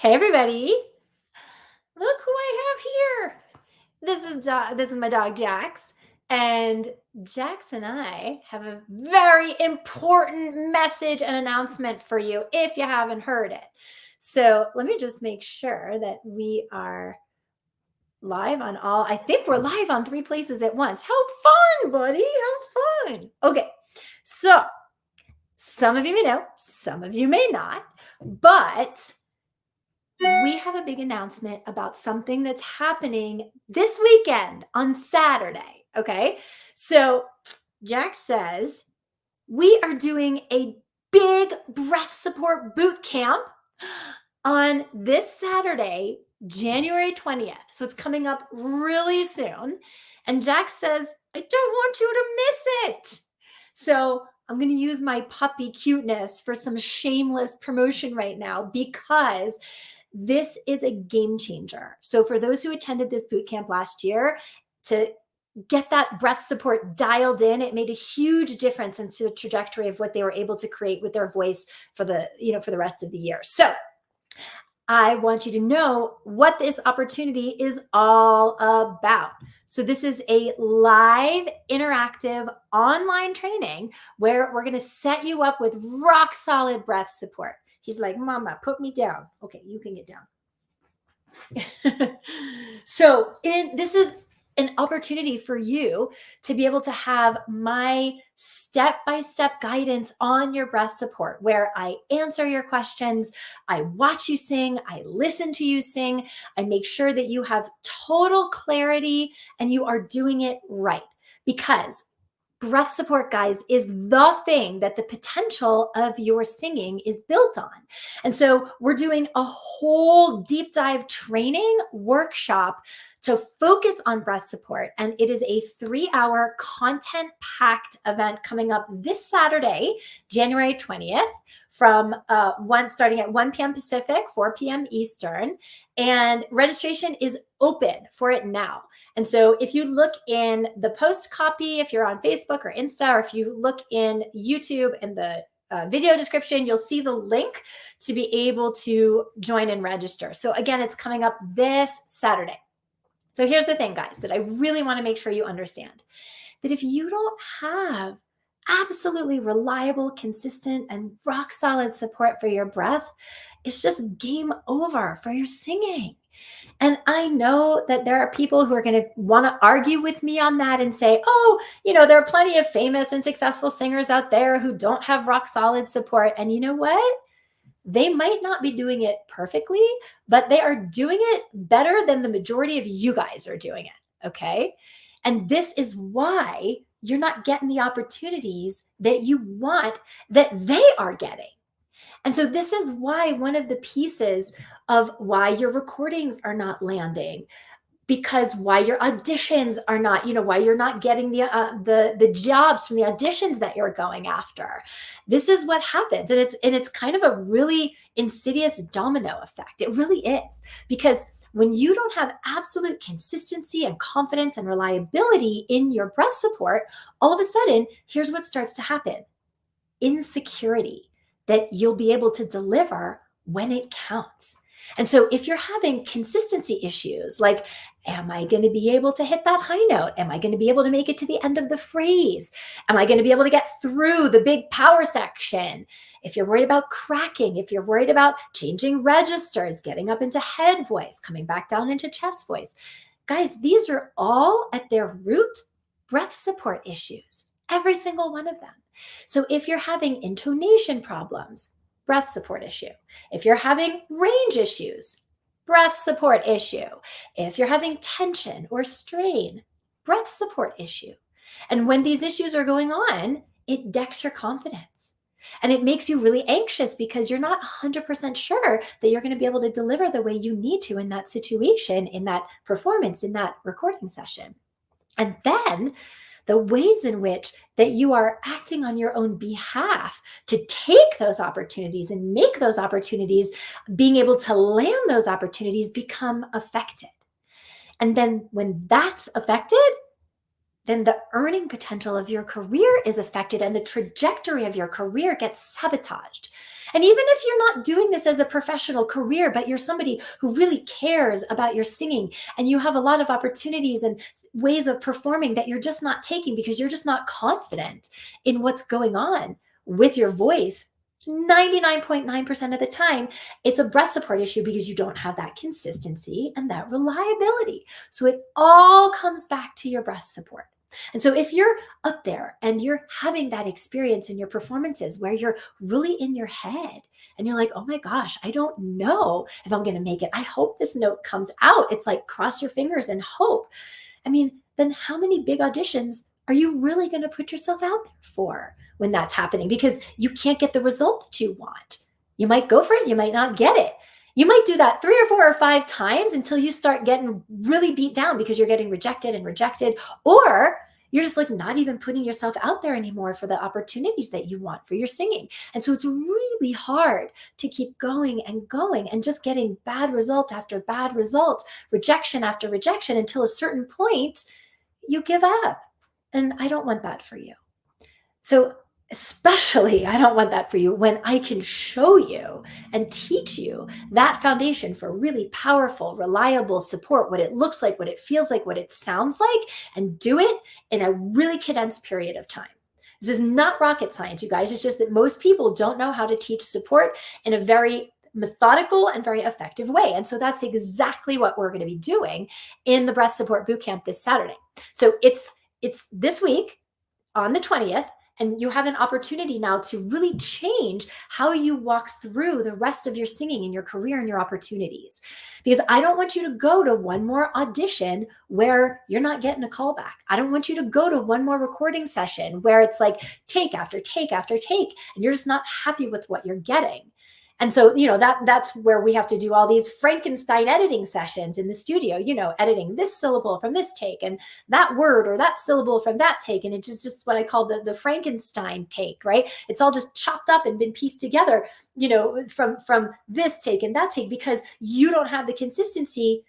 Hey everybody, look who I have here. This is my dog Jax, and Jax and I have a very important message and announcement for you if you haven't heard it. So let me just make sure that we are live on all. I think we're live on 3 places at once. How fun, buddy. How fun. Okay. So some of you may know, some of you may not, but we have a big announcement about something that's happening this weekend on Saturday. Okay. So Jack says we are doing a big breath support boot camp on this Saturday, January 20th. So it's coming up really soon. And Jack says, I don't want you to miss it. So I'm going to use my puppy cuteness for some shameless promotion right now because this is a game changer. So for those who attended this boot camp last year, to get that breath support dialed in, it made a huge difference into the trajectory of what they were able to create with their voice for the rest of the year. So I want you to know what this opportunity is all about. So this is a live, interactive, online training where we're going to set you up with rock solid breath support. He's like, Mama, put me down. Okay, you can get down. So this is an opportunity for you to be able to have my step-by-step guidance on your breath support, where I answer your questions, I watch you sing, I listen to you sing, I make sure that you have total clarity and you are doing it right. Because breath support, guys, is the thing that the potential of your singing is built on. And so we're doing a whole deep dive training workshop to focus on breath support. And it is a 3-hour content-packed event coming up this Saturday, January 20th, from starting at 1 p.m. Pacific, 4 p.m. Eastern. And registration is open for it now. And so if you look in the post copy, if you're on Facebook or Insta, or if you look in YouTube in the video description, you'll see the link to be able to join and register. So again, it's coming up this Saturday. So here's the thing, guys, that I really want to make sure you understand, that if you don't have absolutely reliable, consistent, and rock solid support for your breath, it's just game over for your singing. And I know that there are people who are going to want to argue with me on that and say, oh, there are plenty of famous and successful singers out there who don't have rock solid support. And you know what? They might not be doing it perfectly, but they are doing it better than the majority of you guys are doing it. Okay. And this is why you're not getting the opportunities that you want that they are getting. And so this is why one of the pieces of why your recordings are not landing, because why your auditions are not, why you're not getting the jobs from the auditions that you're going after. This is what happens. And it's kind of a really insidious domino effect. It really is, because when you don't have absolute consistency and confidence and reliability in your breath support, all of a sudden, here's what starts to happen: insecurity that you'll be able to deliver when it counts. And so if you're having consistency issues, like, am I going to be able to hit that high note? Am I going to be able to make it to the end of the phrase? Am I going to be able to get through the big power section? If you're worried about cracking, if you're worried about changing registers, getting up into head voice, coming back down into chest voice, guys, these are all at their root breath support issues, every single one of them. So if you're having intonation problems, breath support issue. If you're having range issues, breath support issue. If you're having tension or strain, breath support issue. And when these issues are going on, it decks your confidence. And it makes you really anxious because you're not 100% sure that you're going to be able to deliver the way you need to in that situation, in that performance, in that recording session. And then the ways in which that you are acting on your own behalf to take those opportunities and make those opportunities, being able to land those opportunities, become affected. And then when that's affected, then the earning potential of your career is affected and the trajectory of your career gets sabotaged. And even if you're not doing this as a professional career, but you're somebody who really cares about your singing and you have a lot of opportunities and ways of performing that you're just not taking because you're just not confident in what's going on with your voice, 99.9% of the time, it's a breath support issue because you don't have that consistency and that reliability. So it all comes back to your breath support. And so if you're up there and you're having that experience in your performances where you're really in your head and you're like, oh my gosh, I don't know if I'm going to make it. I hope this note comes out. It's like cross your fingers and hope. I mean, then how many big auditions are you really going to put yourself out there for when that's happening? Because you can't get the result that you want. You might go for it, you might not get it. You might do that 3 or 4 or 5 times until you start getting really beat down because you're getting rejected and rejected, or you're just like not even putting yourself out there anymore for the opportunities that you want for your singing. And so it's really hard to keep going and just getting bad result after bad result, rejection after rejection, until a certain point you give up. And I don't want that for you. So especially, I don't want that for you when I can show you and teach you that foundation for really powerful, reliable support, what it looks like, what it feels like, what it sounds like, and do it in a really condensed period of time. This is not rocket science, you guys. It's just that most people don't know how to teach support in a very methodical and very effective way. And so that's exactly what we're going to be doing in the Breath Support Bootcamp this Saturday. So it's this week on the 20th. And you have an opportunity now to really change how you walk through the rest of your singing and your career and your opportunities. Because I don't want you to go to one more audition where you're not getting a call back. I don't want you to go to one more recording session where it's like take after take after take, and you're just not happy with what you're getting. And so, that's where we have to do all these Frankenstein editing sessions in the studio, editing this syllable from this take and that word or that syllable from that take. And it's just what I call the Frankenstein take, right? It's all just chopped up and been pieced together, from this take and that take, because you don't have the consistency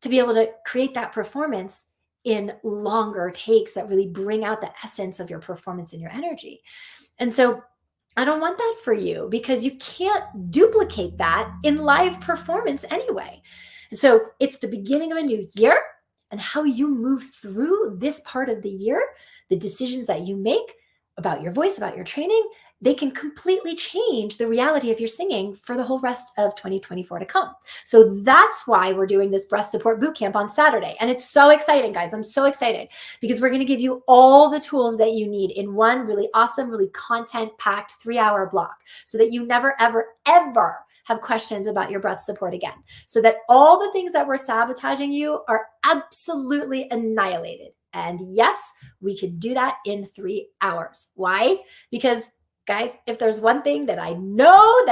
to be able to create that performance in longer takes that really bring out the essence of your performance and your energy. And so I don't want that for you because you can't duplicate that in live performance anyway. So it's the beginning of a new year, and how you move through this part of the year, the decisions that you make about your voice, about your training, they can completely change the reality of your singing for the whole rest of 2024 to come. So that's why we're doing this Breath Support Bootcamp on Saturday. And it's so exciting, guys. I'm so excited because we're going to give you all the tools that you need in one really awesome, really content-packed 3-hour block so that you never, ever, ever have questions about your breath support again. So that all the things that were sabotaging you are absolutely annihilated. And yes, we could do that in 3 hours. Why? Because guys, if there's one thing that I know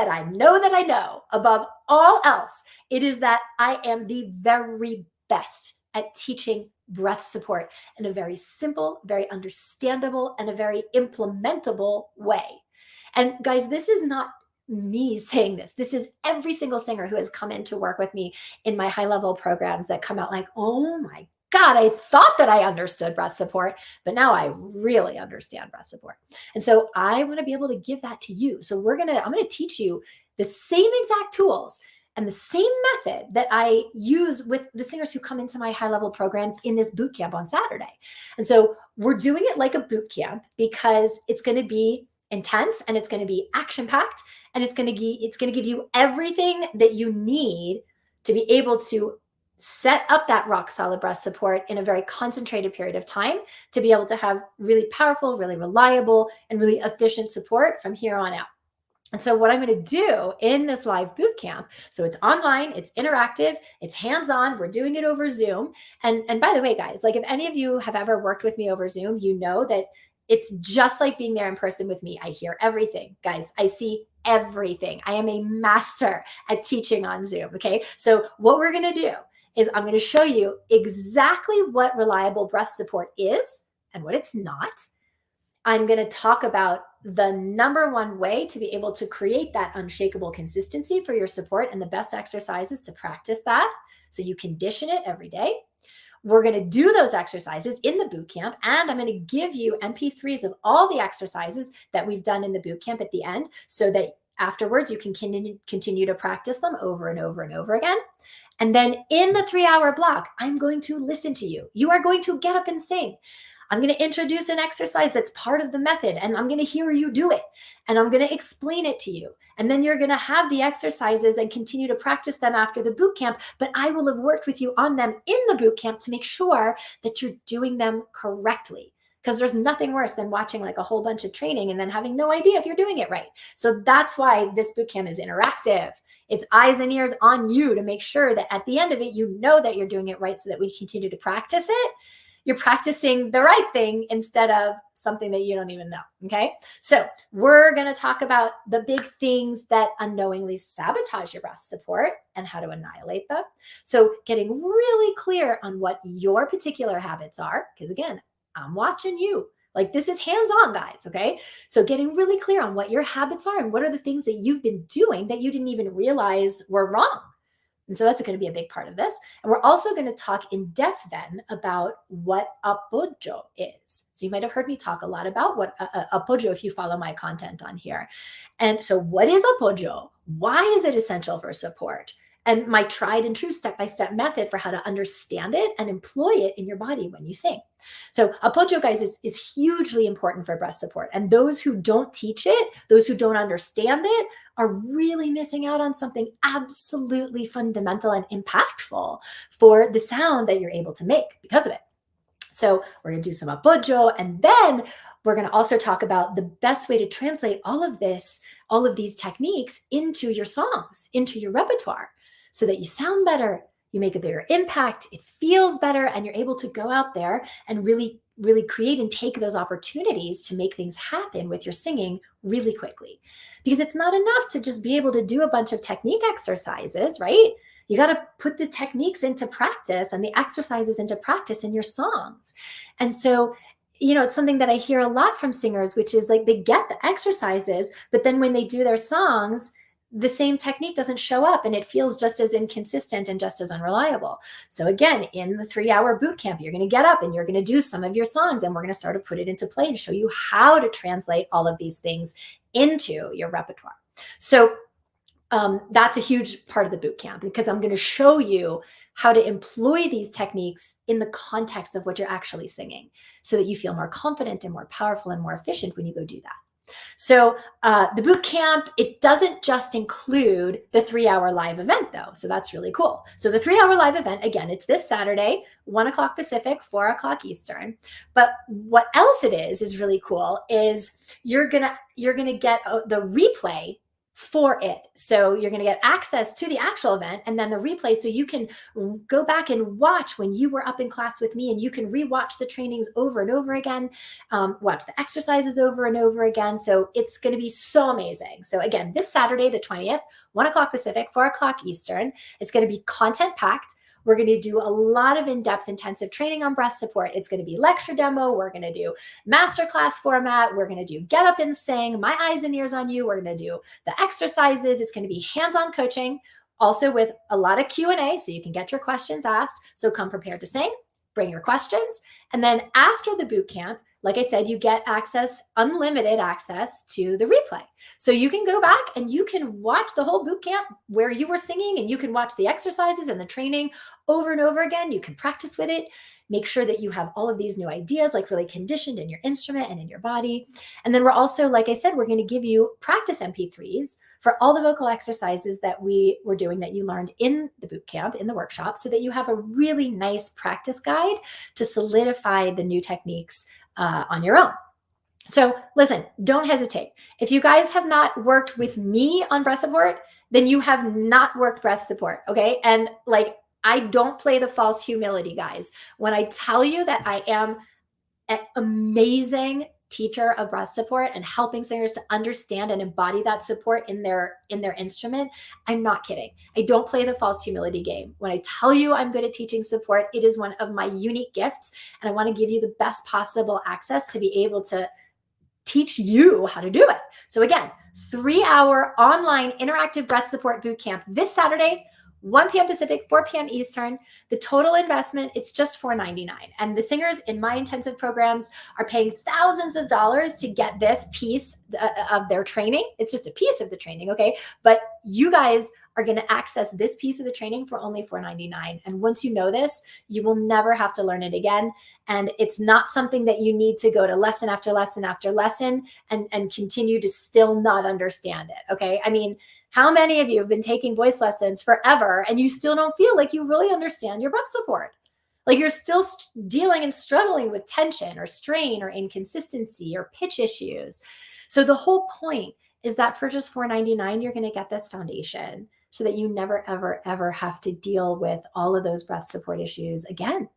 above all else, it is that I am the very best at teaching breath support in a very simple, very understandable, and a very implementable way. And guys, this is not me saying this. This is every single singer who has come in to work with me in my high-level programs that come out like, oh my God, I thought that I understood breath support, but now I really understand breath support. And so I want to be able to give that to you. So I'm going to teach you the same exact tools and the same method that I use with the singers who come into my high-level programs in this boot camp on Saturday. And so we're doing it like a boot camp because it's going to be intense and it's going to be action-packed and it's going to give you everything that you need to be able to set up that rock solid breath support in a very concentrated period of time to be able to have really powerful, really reliable, and really efficient support from here on out. And so what I'm going to do in this live boot camp, so it's online, it's interactive, it's hands-on, we're doing it over Zoom. And by the way, guys, like if any of you have ever worked with me over Zoom, you know that it's just like being there in person with me. I hear everything, guys. I see everything. I am a master at teaching on Zoom, okay? So what we're going to do is I'm going to show you exactly what reliable breath support is and what it's not. I'm going to talk about the number one way to be able to create that unshakable consistency for your support and the best exercises to practice that so you condition it every day. We're going to do those exercises in the boot camp, and I'm going to give you MP3s of all the exercises that we've done in the boot camp at the end, so that afterwards you can continue to practice them over and over and over again. And then in the 3-hour block, I'm going to listen to you. You are going to get up and sing. I'm going to introduce an exercise that's part of the method, and I'm going to hear you do it, and I'm going to explain it to you. And then you're going to have the exercises and continue to practice them after the boot camp, but I will have worked with you on them in the boot camp to make sure that you're doing them correctly. Because there's nothing worse than watching like a whole bunch of training and then having no idea if you're doing it right. So that's why this boot camp is interactive. It's eyes and ears on you to make sure that at the end of it, you know that you're doing it right, so that we continue to practice it. You're practicing the right thing instead of something that you don't even know, okay? So we're gonna talk about the big things that unknowingly sabotage your breath support and how to annihilate them. So getting really clear on what your particular habits are, because again, I'm watching you. Like, this is hands-on, guys, okay? So getting really clear on what your habits are and what are the things that you've been doing that you didn't even realize were wrong. And so that's going to be a big part of this. And we're also going to talk in depth then about what apojo is. So you might have heard me talk a lot about what apojo if you follow my content on here. And so what is apojo? Why is it essential for support? And my tried and true step-by-step method for how to understand it and employ it in your body when you sing. So apojo, guys, is hugely important for breath support. And those who don't teach it, those who don't understand it, are really missing out on something absolutely fundamental and impactful for the sound that you're able to make because of it. So we're going to do some apojo, and then we're going to also talk about the best way to translate all of these techniques into your songs, into your repertoire, so that you sound better, you make a bigger impact, it feels better, and you're able to go out there and really, really create and take those opportunities to make things happen with your singing really quickly. Because it's not enough to just be able to do a bunch of technique exercises, right? You got to put the techniques into practice and the exercises into practice in your songs. And so, it's something that I hear a lot from singers, which is like they get the exercises, but then when they do their songs, the same technique doesn't show up and it feels just as inconsistent and just as unreliable. So again, in the 3-hour boot camp, you're going to get up and you're going to do some of your songs, and we're going to start to put it into play and show you how to translate all of these things into your repertoire. So that's a huge part of the boot camp, because I'm going to show you how to employ these techniques in the context of what you're actually singing, so that you feel more confident and more powerful and more efficient when you go do that. So the boot camp, it doesn't just include the 3-hour live event though. So that's really cool. So the 3-hour live event, again, it's this Saturday, 1 o'clock Pacific, 4 o'clock Eastern. But what else it is really cool is you're gonna get the replay for it. So you're going to get access to the actual event and then the replay, so you can go back and watch when you were up in class with me, and you can rewatch the trainings over and over again, watch the exercises over and over again. So it's going to be so amazing. So again, this Saturday, the 20th, 1 o'clock Pacific, 4 o'clock Eastern, it's going to be content packed. We're going to do a lot of in-depth intensive training on breath support. It's going to be lecture demo. We're going to do masterclass format. We're going to do get up and sing, my eyes and ears on you. We're going to do the exercises. It's going to be hands-on coaching, also with a lot of Q&A, so you can get your questions asked. So come prepared to sing, bring your questions. And then after the boot camp, like I said, you get unlimited access to the replay. So you can go back and you can watch the whole boot camp where you were singing, and you can watch the exercises and the training over and over again. You can practice with it. Make sure that you have all of these new ideas, like really conditioned in your instrument and in your body. And then we're also, like I said, we're going to give you practice MP3s for all the vocal exercises that we were doing that you learned in the boot camp, in the workshop, so that you have a really nice practice guide to solidify the new techniques on your own. So listen, don't hesitate. If you guys have not worked with me on breath support, then you have not worked breath support, okay? And like, I don't play the false humility, guys. When I tell you that I am an amazing teacher of breath support and helping singers to understand and embody that support in their instrument, I'm not kidding. I don't play the false humility game. When I tell you I'm good at teaching support, it is one of my unique gifts, and I want to give you the best possible access to be able to teach you how to do it. So again, 3-hour online interactive breath support bootcamp this Saturday, 1 p.m. Pacific, 4 p.m. Eastern. The total investment, it's just $4.99. And the singers in my intensive programs are paying thousands of dollars to get this piece of their training. It's just a piece of the training, okay? But you guys are going to access this piece of the training for only $4.99. And once you know this, you will never have to learn it again. And it's not something that you need to go to lesson after lesson after lesson and continue to still not understand it, okay? I mean, how many of you have been taking voice lessons forever and you still don't feel like you really understand your breath support? Like you're still dealing and struggling with tension or strain or inconsistency or pitch issues. So the whole point is that for just $4.99, you're going to get this foundation so that you never, ever, ever have to deal with all of those breath support issues again.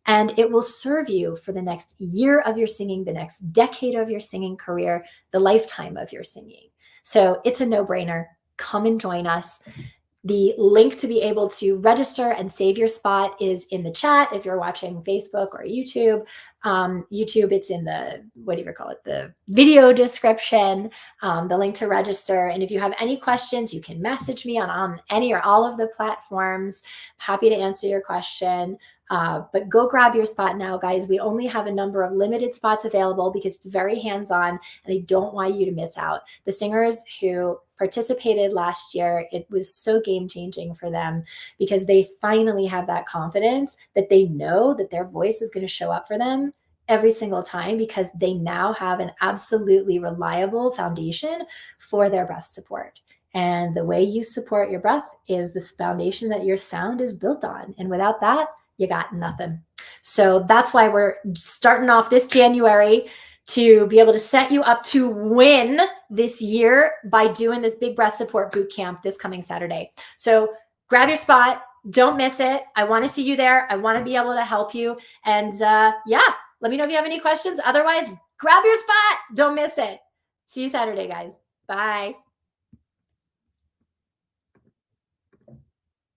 And it will serve you for the next year of your singing, the next decade of your singing career, the lifetime of your singing. So it's a no-brainer. Come and join us. The link to be able to register and save your spot is in the chat if you're watching Facebook or YouTube. YouTube, it's in the, the video description, the link to register. And if you have any questions, you can message me on any or all of the platforms. Happy to answer your question. But go grab your spot now, guys. We only have a number of limited spots available because it's very hands-on and I don't want you to miss out. The singers who participated last year, it was so game-changing for them because they finally have that confidence that they know that their voice is going to show up for them every single time because they now have an absolutely reliable foundation for their breath support. And the way you support your breath is this foundation that your sound is built on. And without that, you got nothing. So that's why we're starting off this January to be able to set you up to win this year by doing this big breath support boot camp this coming Saturday. So grab your spot. Don't miss it. I want to see you there. I want to be able to help you. And yeah, let me know if you have any questions. Otherwise, grab your spot. Don't miss it. See you Saturday, guys. Bye.